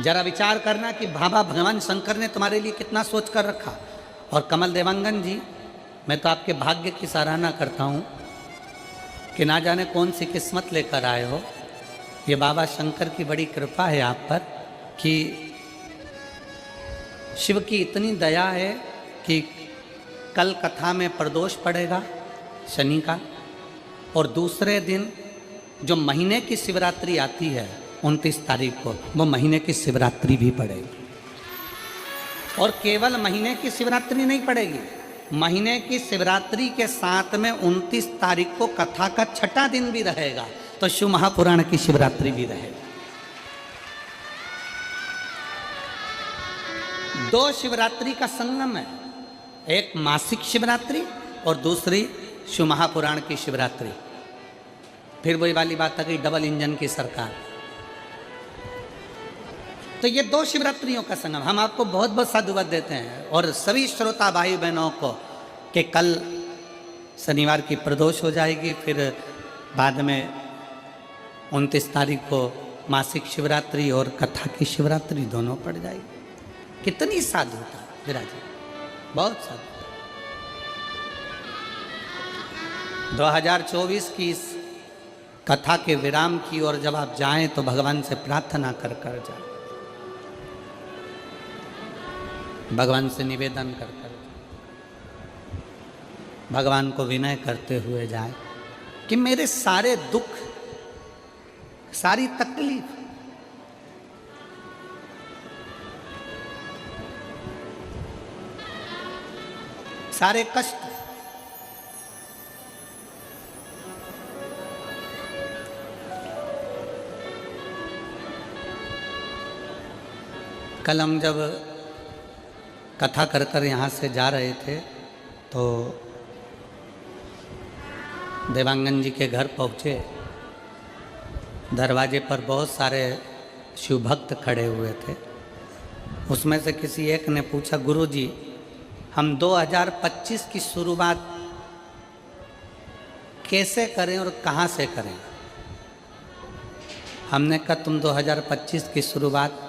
जरा विचार करना कि बाबा भगवान शंकर ने तुम्हारे लिए कितना सोच कर रखा। और कमल देवांगन जी, मैं तो आपके भाग्य की सराहना करता हूँ कि ना जाने कौन सी किस्मत लेकर आए हो। ये बाबा शंकर की बड़ी कृपा है आप पर कि शिव की इतनी दया है कि कल कथा में प्रदोष पड़ेगा शनि का, और दूसरे दिन जो महीने की शिवरात्रि आती है 29 तारीख को, वो महीने की शिवरात्रि भी पड़ेगी। और केवल महीने की शिवरात्रि नहीं पड़ेगी, महीने की शिवरात्रि के साथ में 29 तारीख को कथा का छठा दिन भी रहेगा, तो शिव महापुराण की शिवरात्रि भी रहेगी। दो शिवरात्रि का संगम है, एक मासिक शिवरात्रि और दूसरी शिव महापुराण की शिवरात्रि। फिर वही वाली बात आ गई डबल इंजन की सरकार। तो ये दो शिवरात्रियों का संगम। हम आपको बहुत बहुत साधुवाद देते हैं और सभी श्रोता भाई बहनों को कि कल शनिवार की प्रदोष हो जाएगी, फिर बाद में 29 तारीख को मासिक शिवरात्रि और कथा की शिवरात्रि दोनों पड़ जाएगी। कितनी साधुता विराज, बहुत साधुता। 2024 की इस कथा के विराम की ओर जब आप जाएं तो भगवान से प्रार्थना कर कर जाएं, भगवान से निवेदन कर कर जाएं, भगवान को विनय करते हुए जाएं कि मेरे सारे दुख, सारी तकलीफ, सारे कष्ट कल हम जब कथा कर कर यहाँ से जा रहे थे तो देवांगन जी के घर पहुँचे। दरवाजे पर बहुत सारे शिव भक्त खड़े हुए थे। उसमें से किसी एक ने पूछा, गुरु जी हम 2025 की शुरुआत कैसे करें और कहाँ से करें? हमने कहा तुम 2025 की शुरुआत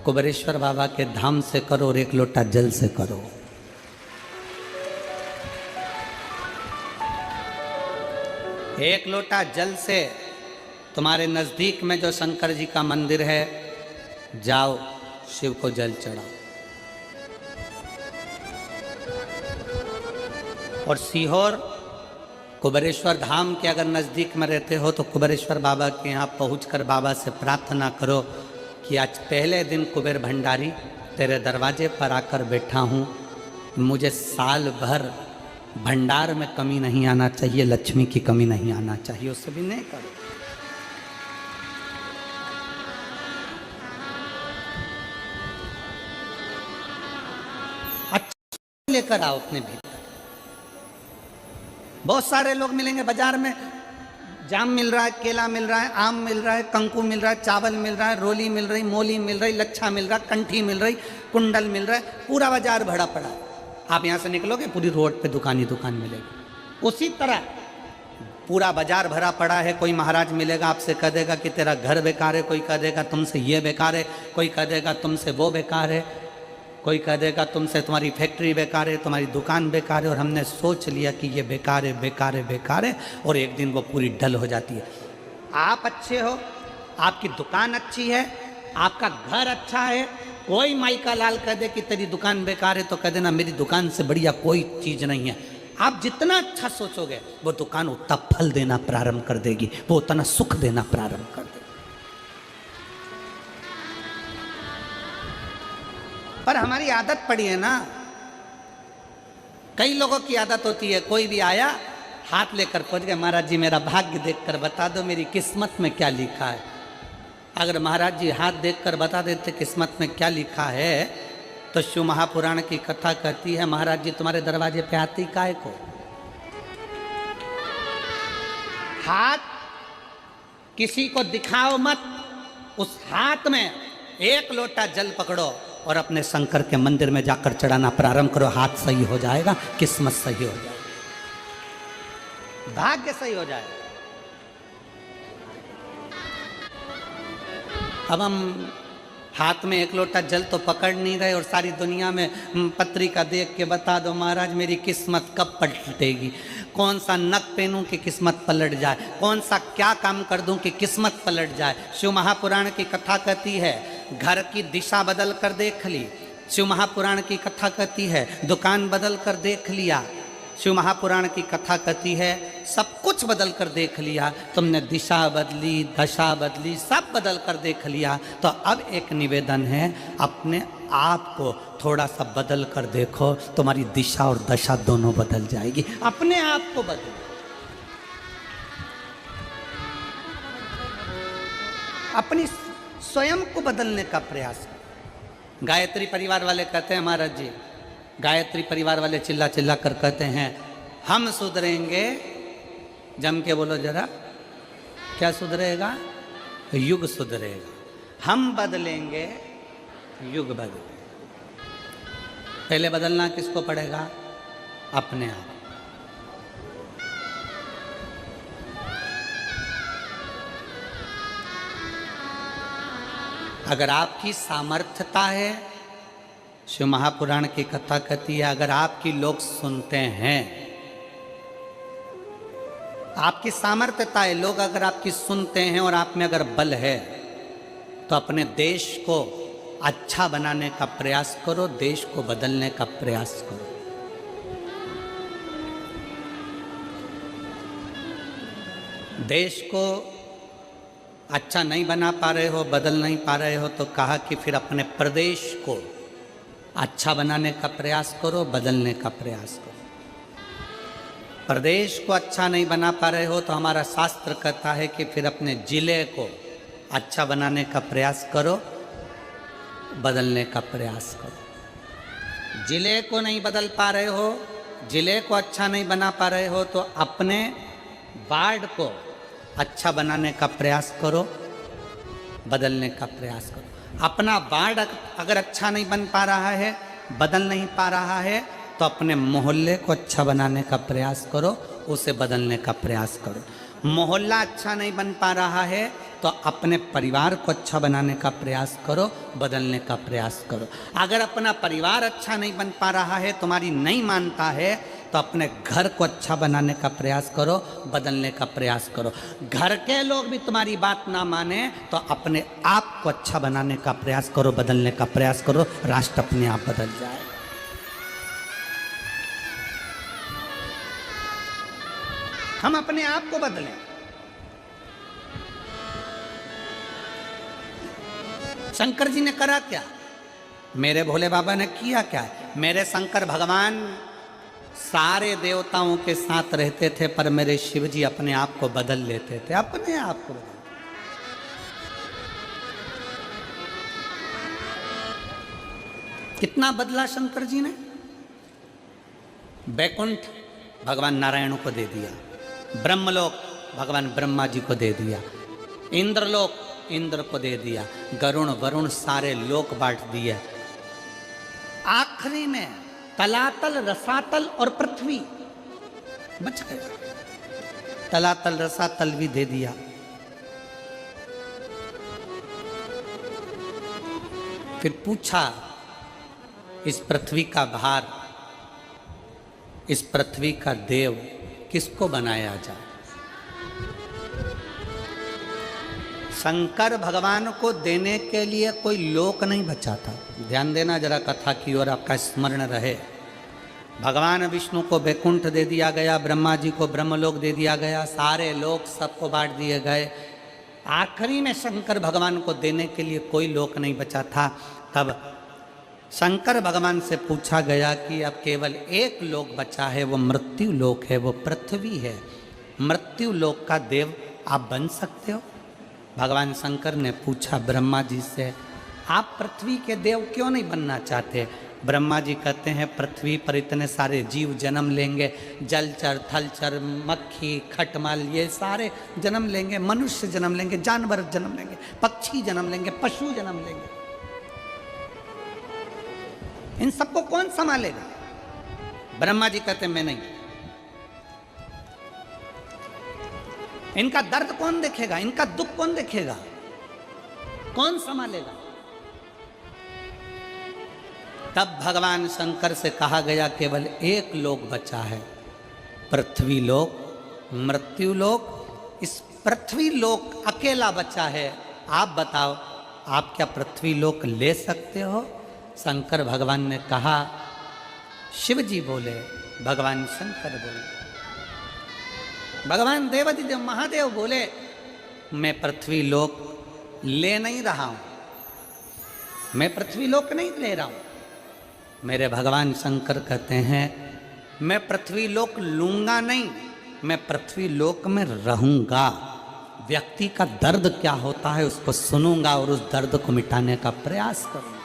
कुबेरेश्वर बाबा के धाम से करो और एक लोटा जल से करो। एक लोटा जल से तुम्हारे नज़दीक में जो शंकर जी का मंदिर है, जाओ शिव को जल चढ़ाओ। और सीहोर कुबेरेश्वर धाम के अगर नज़दीक में रहते हो तो कुबेरेश्वर बाबा के यहाँ पहुँचकर बाबा से प्रार्थना करो कि आज पहले दिन कुबेर भंडारी तेरे दरवाजे पर आकर बैठा हूँ, मुझे साल भर भंडार में कमी नहीं आना चाहिए, लक्ष्मी की कमी नहीं आना चाहिए। उससे भी नहीं करो। अच्छा लेकर आओ अपने भीतर। बहुत सारे लोग मिलेंगे बाजार में, जाम मिल रहा है, केला मिल रहा है, आम मिल रहा है, कंकु मिल रहा है, चावल मिल रहा है, रोली मिल रही, मोली मिल रही, लच्छा मिल रहा, कंठी मिल रही, कुंडल मिल रहा है, पूरा बाजार भरा पड़ा है। आप यहाँ से निकलोगे पूरी रोड पे दुकान ही दुकान मिलेगी। उसी तरह पूरा बाजार भरा पड़ा है। कोई महाराज मिलेगा आपसे कह देगा कि तेरा घर बेकार है, कोई कह देगा तुमसे ये बेकार है, कोई कह देगा तुमसे वो बेकार है, कोई कह देगा तुमसे तुम्हारी फैक्ट्री बेकार है, तुम्हारी दुकान बेकार है। और हमने सोच लिया कि ये बेकार है, बेकार है, बेकार है, और एक दिन वो पूरी डल हो जाती है। आप अच्छे हो, आपकी दुकान अच्छी है, आपका घर अच्छा है, कोई माई का लाल कह दे कि तेरी दुकान बेकार है तो कह देना मेरी दुकान से बढ़िया कोई चीज़ नहीं है। आप जितना अच्छा सोचोगे वो दुकान उतना फल देना प्रारंभ कर देगी, वो उतना सुख देना प्रारंभ कर देगी। पर हमारी आदत पड़ी है ना, कई लोगों की आदत होती है, कोई भी आया हाथ लेकर पहुंच गया, महाराज जी मेरा भाग्य देखकर बता दो मेरी किस्मत में क्या लिखा है। अगर महाराज जी हाथ देखकर बता देते किस्मत में क्या लिखा है तो शिव महापुराण की कथा कहती है महाराज जी तुम्हारे दरवाजे पे आती काहे को? हाथ किसी को दिखाओ मत, उस हाथ में एक लोटा जल पकड़ो और अपने शंकर के मंदिर में जाकर चढ़ाना प्रारंभ करो। हाथ सही हो जाएगा, किस्मत सही हो जाएगी, भाग्य सही हो जाएगा। अब हम हाथ में एक लोटा जल तो पकड़ नहीं रहे और सारी दुनिया में पत्रिका देख के बता दो महाराज मेरी किस्मत कब पलटेगी, कौन सा नक पहनूं कि किस्मत पलट जाए, कौन सा क्या काम कर दूं कि किस्मत पलट जाए। शिव महापुराण की कथा कहती है घर की दिशा बदल कर देख ली, शिव महापुराण की कथा कहती है दुकान बदल कर देख लिया, शिव महापुराण की कथा कहती है सब कुछ बदल कर देख लिया, तुमने दिशा बदली, दशा बदली, सब बदल कर देख लिया। तो अब एक निवेदन है अपने आप को थोड़ा सा बदल कर देखो, तुम्हारी दिशा और दशा दोनों बदल जाएगी। अपने आप को बदलो, अपनी स्वयं को बदलने का प्रयास करो। गायत्री परिवार वाले कहते हैं महाराज जी, गायत्री परिवार वाले चिल्ला चिल्ला कर कहते हैं हम सुधरेंगे, जम के बोलो जरा, क्या सुधरेगा? युग सुधरेगा। हम बदलेंगे, युग बदलेगा। पहले बदलना किसको पड़ेगा? अपने आप। अगर आपकी सामर्थ्यता है, शिव महापुराण की कथा कहती है अगर आपकी लोग सुनते हैं, आपकी सामर्थ्यता है, लोग अगर आपकी सुनते हैं और आप में अगर बल है तो अपने देश को अच्छा बनाने का प्रयास करो, देश को बदलने का प्रयास करो। देश को अच्छा नहीं बना पा रहे हो, बदल नहीं पा रहे हो, तो कहा कि फिर अपने प्रदेश को अच्छा बनाने का प्रयास करो, बदलने का प्रयास करो। प्रदेश को अच्छा नहीं बना पा रहे हो तो हमारा शास्त्र कहता है कि फिर अपने जिले को अच्छा बनाने का प्रयास करो, बदलने का प्रयास करो। जिले को नहीं बदल पा रहे हो, जिले को अच्छा नहीं बना पा रहे हो तो अपने वार्ड को अच्छा बनाने का प्रयास करो, बदलने का प्रयास करो। अपना वार्ड अगर अच्छा नहीं बन पा रहा है, बदल नहीं पा रहा है, तो अपने मोहल्ले को अच्छा बनाने का प्रयास करो, उसे बदलने का प्रयास करो। मोहल्ला अच्छा नहीं बन पा रहा है तो अपने परिवार को अच्छा बनाने का प्रयास करो, बदलने का प्रयास करो। अगर अपना परिवार अच्छा नहीं बन पा रहा है, तुम्हारी नहीं मानता है, तो अपने घर को अच्छा बनाने का प्रयास करो, बदलने का प्रयास करो। घर के लोग भी तुम्हारी बात ना माने तो अपने आप को अच्छा बनाने का प्रयास करो, बदलने का प्रयास करो, राष्ट्र अपने आप बदल जाए। हम अपने आप को बदलें। शंकर जी ने करा क्या? मेरे भोले बाबा ने किया क्या? मेरे शंकर भगवान सारे देवताओं के साथ रहते थे, पर मेरे शिव जी अपने आप को बदल लेते थे, अपने आप को बदल। कितना बदला शंकर जी ने? वैकुंठ भगवान नारायण को दे दिया, ब्रह्मलोक भगवान ब्रह्मा जी को दे दिया, इंद्रलोक इंद्र को दे दिया, गरुण वरुण सारे लोक बांट दिए। आखिरी में तलातल, रसातल और पृथ्वी बच गए। तलातल रसातल भी दे दिया। फिर पूछा इस पृथ्वी का भार, इस पृथ्वी का देव किसको बनाया जाए? शंकर भगवान को देने के लिए कोई लोक नहीं बचा था। ध्यान देना जरा कथा की ओर, आपका स्मरण रहे। भगवान विष्णु को वैकुंठ दे दिया गया, ब्रह्मा जी को ब्रह्मलोक दे दिया गया, सारे लोक सबको बांट दिए गए। आखिरी में शंकर भगवान को देने के लिए कोई लोक नहीं बचा था। तब शंकर भगवान से पूछा गया कि अब केवल एक लोक बचा है, वो मृत्यु लोक है, वो पृथ्वी है। मृत्यु लोक का देव आप बन सकते हो? भगवान शंकर ने पूछा ब्रह्मा जी से, आप पृथ्वी के देव क्यों नहीं बनना चाहते? ब्रह्मा जी कहते हैं पृथ्वी पर इतने सारे जीव जन्म लेंगे, जलचर, थलचर, मक्खी, खटमल, ये सारे जन्म लेंगे, मनुष्य जन्म लेंगे, जानवर जन्म लेंगे, पक्षी जन्म लेंगे, पशु जन्म लेंगे, इन सबको कौन संभालेगा? ब्रह्मा जी कहते मैं नहीं। इनका दर्द कौन देखेगा? इनका दुख कौन देखेगा? कौन संभालेगा? तब भगवान शंकर से कहा गया केवल एक लोक बचा है, पृथ्वी लोक, मृत्यु लोक। इस पृथ्वी लोक अकेला बचा है। आप बताओ, आप क्या पृथ्वी लोक ले सकते हो? शंकर भगवान ने कहा, शिव जी बोले, भगवान शंकर बोले, भगवान देवादिदेव महादेव बोले, मैं पृथ्वी लोक ले नहीं रहा हूं, मैं पृथ्वी लोक नहीं ले रहा हूं। मेरे भगवान शंकर कहते हैं, मैं पृथ्वी लोक लूंगा नहीं, मैं पृथ्वी लोक में रहूंगा। व्यक्ति का दर्द क्या होता है उसको सुनूंगा और उस दर्द को मिटाने का प्रयास करूंगा।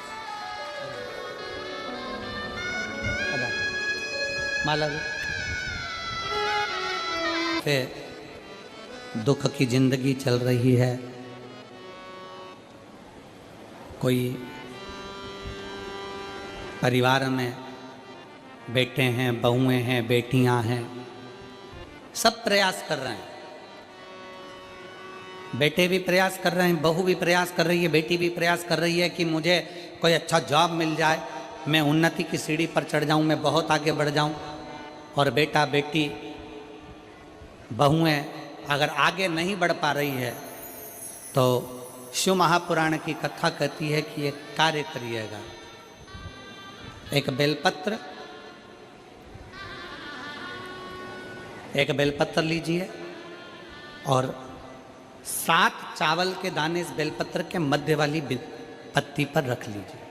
माला फिर दुख की जिंदगी चल रही है। कोई परिवार में बेटे हैं, बहुएं हैं, बेटियां हैं, सब प्रयास कर रहे हैं। बेटे भी प्रयास कर रहे हैं, बहू भी प्रयास कर रही है, बेटी भी प्रयास कर रही है कि मुझे कोई अच्छा जॉब मिल जाए, मैं उन्नति की सीढ़ी पर चढ़ जाऊं, मैं बहुत आगे बढ़ जाऊं। और बेटा बेटी बहुएं अगर आगे नहीं बढ़ पा रही है तो शिव महापुराण की कथा कहती है कि एक कार्य करिएगा। एक बेलपत्र लीजिए और 7 चावल के दाने इस बेलपत्र के मध्य वाली पत्ती पर रख लीजिए।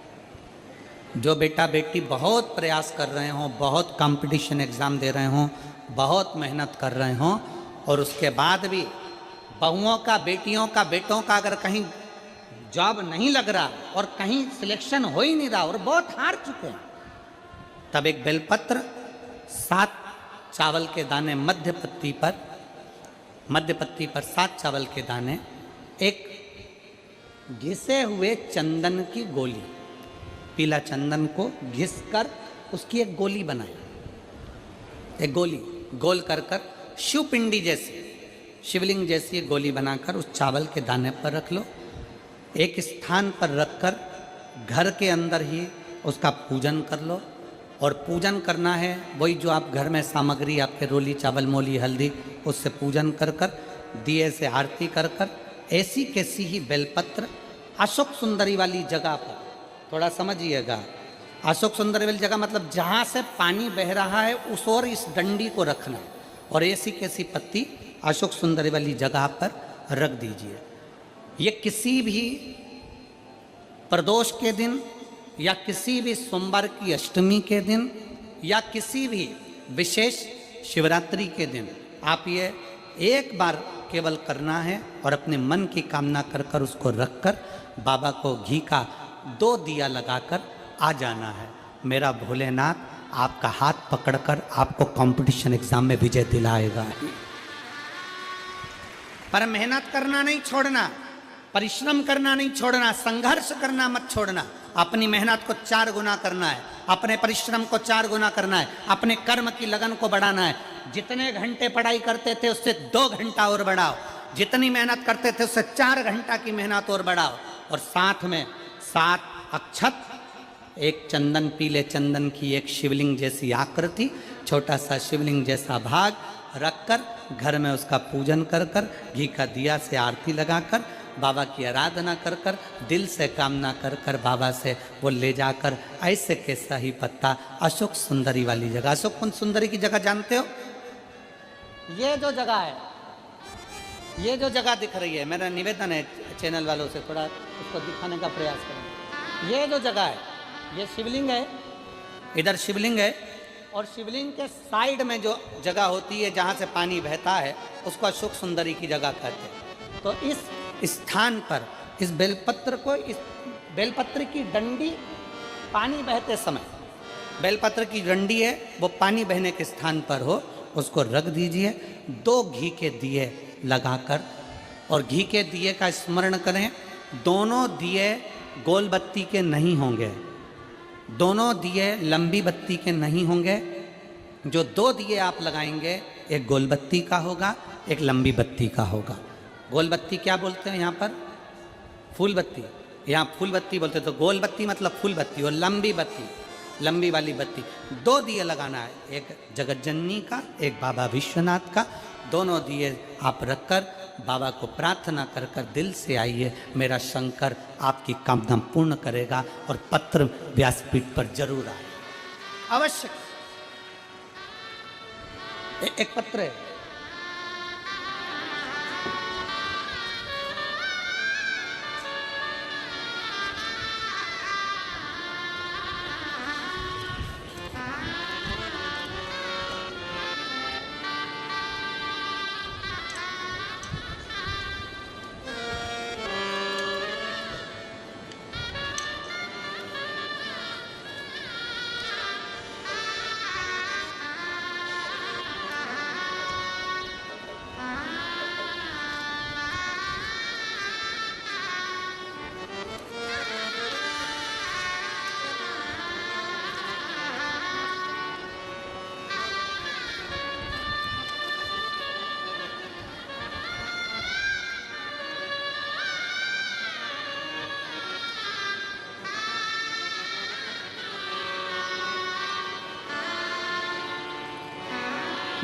जो बेटा बेटी बहुत प्रयास कर रहे हों, बहुत कंपटीशन एग्ज़ाम दे रहे हों, बहुत मेहनत कर रहे हों और उसके बाद भी बहुओं का, बेटियों का, बेटों का अगर कहीं जॉब नहीं लग रहा और कहीं सिलेक्शन हो ही नहीं रहा और बहुत हार चुके हैं, तब एक बेलपत्र 7 चावल के दाने मध्य पत्ती पर 7 चावल के दाने, एक घिसे हुए चंदन की गोली, पीला चंदन को घिस कर उसकी एक गोली बनाए। एक गोली गोल कर शिवपिंडी जैसी, शिवलिंग जैसी गोली बनाकर उस चावल के दाने पर रख लो। एक स्थान पर रखकर घर के अंदर ही उसका पूजन कर लो। और पूजन करना है वही जो आप घर में सामग्री आपके रोली, चावल, मोली, हल्दी, उससे पूजन कर दिए से आरती कर ऐसी कैसी ही बेलपत्र अशोक सुंदरी वाली जगह पर, थोड़ा समझिएगा, अशोक सुंदरी वाली जगह मतलब जहाँ से पानी बह रहा है उस ओर इस डंडी को रखना और ऐसी कैसी पत्ती अशोक सुंदरी वाली जगह पर रख दीजिए। ये किसी भी प्रदोष के दिन या किसी भी सोमवार की अष्टमी के दिन या किसी भी विशेष शिवरात्रि के दिन आप ये एक बार केवल करना है और अपने मन की कामना कर उसको रखकर बाबा को घी का 2 दिया लगाकर आ जाना है। मेरा भोलेनाथ आपका हाथ पकड़कर आपको कंपटीशन एग्जाम में विजय दिलाएगा। पर मेहनत करना नहीं छोड़ना, परिश्रम करना नहीं छोड़ना, संघर्ष करना मत छोड़ना। अपनी मेहनत को 4 गुना करना है, अपने परिश्रम को 4 गुना करना है, अपने कर्म की लगन को बढ़ाना है। जितने घंटे पढ़ाई करते थे उससे 2 घंटा और बढ़ाओ, जितनी मेहनत करते थे उससे 4 घंटा की मेहनत और बढ़ाओ। और साथ में 7 अक्षत, एक चंदन, पीले चंदन की एक शिवलिंग जैसी आकृति, छोटा सा शिवलिंग जैसा भाग रखकर घर में उसका पूजन कर घी का दिया से आरती लगाकर बाबा की आराधना कर दिल से कामना कर बाबा से वो ले जाकर ऐसे कैसा ही पत्ता अशोक सुंदरी वाली जगह, अशोक कुंज सुंदरी की जगह जानते हो? ये जो जगह है, ये जो जगह दिख रही है, मेरा निवेदन है चैनल वालों से थोड़ा उसको दिखाने का प्रयास करें। ये जो जगह है, ये शिवलिंग है, इधर शिवलिंग है और शिवलिंग के साइड में जो जगह होती है जहाँ से पानी बहता है उसको अशोक सुंदरी की जगह कहते हैं। तो इस स्थान पर इस बेलपत्र को, इस बेलपत्र की डंडी पानी बहते समय, बेलपत्र की डंडी है वो पानी बहने के स्थान पर हो, उसको रख दीजिए। 2 घी के दिए लगाकर और घी के दिए का स्मरण करें। दोनों दिए गोल बत्ती के नहीं होंगे, दोनों दिए लंबी बत्ती के नहीं होंगे। जो 2 दिए आप लगाएंगे, एक गोल बत्ती का होगा, एक लंबी बत्ती का होगा। गोल बत्ती क्या बोलते हैं यहाँ पर? फूल बत्ती। यहाँ फूल बत्ती बोलते हैं। तो गोल बत्ती मतलब फूल बत्ती और लंबी बत्ती लंबी वाली बत्ती, 2 दिए लगाना है, एक जगत जननी का, एक बाबा विश्वनाथ का। दोनों दिए आप रखकर बाबा को प्रार्थना कर कर दिल से आइए, मेरा शंकर आपकी कामना पूर्ण करेगा और पत्र व्यासपीठ पर जरूर आए, अवश्य। एक पत्र है,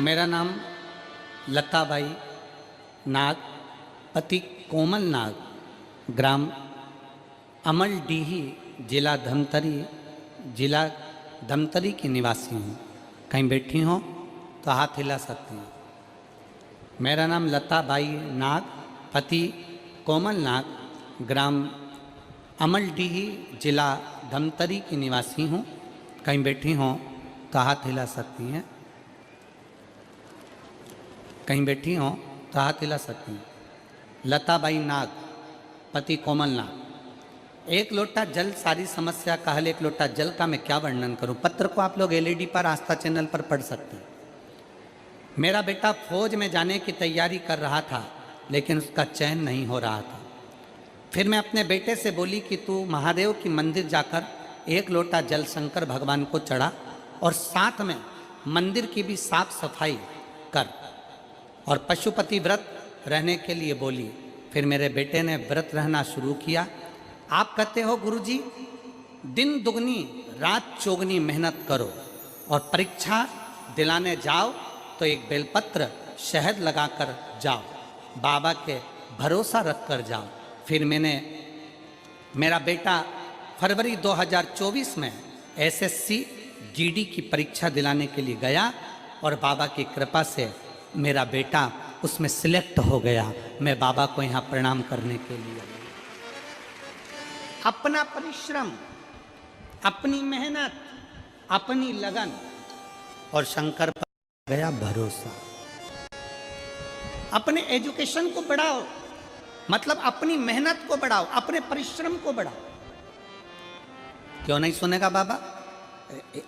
मेरा नाम लताबाई नाग, पति कोमल नाग, ग्राम अमलडीही, जिला धमतरी की निवासी हूँ। कहीं बैठी हो तो हाथ हिला सकती हैं। मेरा नाम लताबाई नाग, पति कोमल नाग, ग्राम अमलडीही, जिला धमतरी की निवासी हूँ। कहीं बैठी हो तो हाथ हिला सकती हैं। कहीं बैठी हो तो हाथ हिला सकती हैं। लताबाई नाग, पति कोमल नाग। एक लोटा जल सारी समस्या का हल। एक लोटा जल का मैं क्या वर्णन करूं। पत्र को आप लोग एलईडी पर, आस्था चैनल पर पढ़ सकते हैं। मेरा बेटा फौज में जाने की तैयारी कर रहा था, लेकिन उसका चयन नहीं हो रहा था। फिर मैं अपने बेटे से बोली कि तू महादेव की मंदिर जाकर एक लोटा जल शंकर भगवान को चढ़ा और साथ में मंदिर की भी साफ सफाई कर, और पशुपति व्रत रहने के लिए बोली। फिर मेरे बेटे ने व्रत रहना शुरू किया। आप कहते हो गुरुजी, दिन दुगनी रात चौगनी मेहनत करो और परीक्षा दिलाने जाओ तो एक बेलपत्र शहद लगाकर जाओ, बाबा के भरोसा रख कर जाओ। फिर मेरा बेटा फरवरी 2024 में एसएससी जीडी की परीक्षा दिलाने के लिए गया और बाबा की कृपा से मेरा बेटा उसमें सिलेक्ट हो गया। मैं बाबा को यहाँ प्रणाम करने के लिए, अपना परिश्रम, अपनी मेहनत, अपनी लगन और शंकर पर गया भरोसा। अपने एजुकेशन को बढ़ाओ, मतलब अपनी मेहनत को बढ़ाओ, अपने परिश्रम को बढ़ाओ। क्यों नहीं सुनेगा बाबा।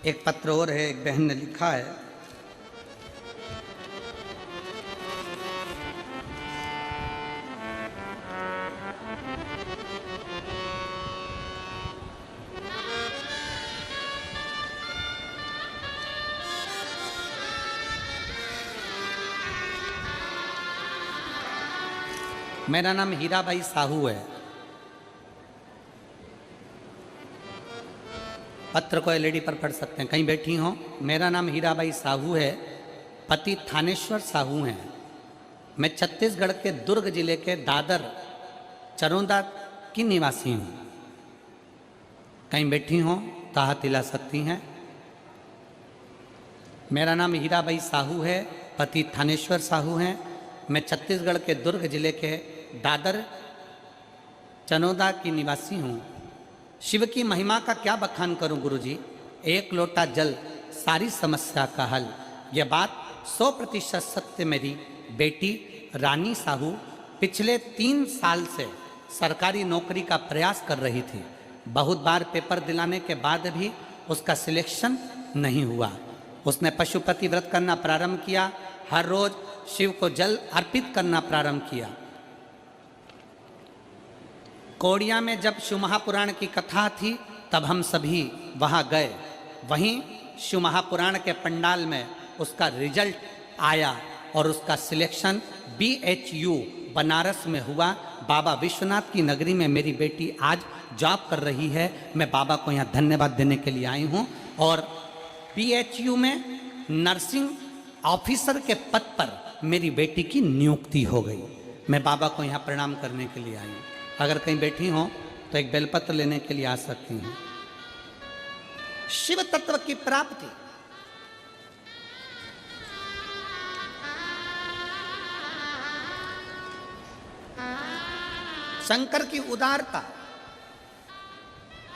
एक पत्र और है, एक बहन ने लिखा है, मेरा नाम हीराबाई साहू है। पत्र को एलईडी पर पढ़ सकते हैं, कहीं बैठी हो। मेरा नाम हीराबाई साहू है, पति थानेश्वर साहू हैं। मैं छत्तीसगढ़ के दुर्ग जिले के दादर चरोदा की निवासी हूँ। कहीं बैठी हो तो हाथ हिला सकती हैं। मेरा नाम हीराबाई साहू है, पति थानेश्वर साहू हैं। मैं छत्तीसगढ़ के दुर्ग जिले के दादर चनोदा की निवासी हूँ। शिव की महिमा का क्या बखान करूँ गुरुजी। एक लोटा जल सारी समस्या का हल। यह बात 100% सत्य। मेरी बेटी रानी साहू पिछले 3 साल से सरकारी नौकरी का प्रयास कर रही थी। बहुत बार पेपर दिलाने के बाद भी उसका सिलेक्शन नहीं हुआ। उसने पशुपति व्रत करना प्रारंभ किया, हर रोज शिव को जल अर्पित करना प्रारंभ किया। कोड़िया में जब शिव महापुराण की कथा थी तब हम सभी वहाँ गए। वहीं शिव महापुराण के पंडाल में उसका रिजल्ट आया और उसका सिलेक्शन BHU बनारस में हुआ। बाबा विश्वनाथ की नगरी में मेरी बेटी आज जॉब कर रही है। मैं बाबा को यहाँ धन्यवाद देने के लिए आई हूँ। और PHU में नर्सिंग ऑफिसर के पद पर मेरी बेटी की नियुक्ति हो गई। मैं बाबा को यहाँ प्रणाम करने के लिए आई हूँ। अगर कहीं बैठी हो तो एक बेलपत्र लेने के लिए आ सकती हूँ। शिव तत्व की प्राप्ति, शंकर की उदारता,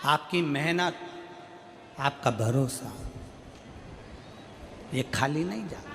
आपकी मेहनत, आपका भरोसा, ये खाली नहीं जाता।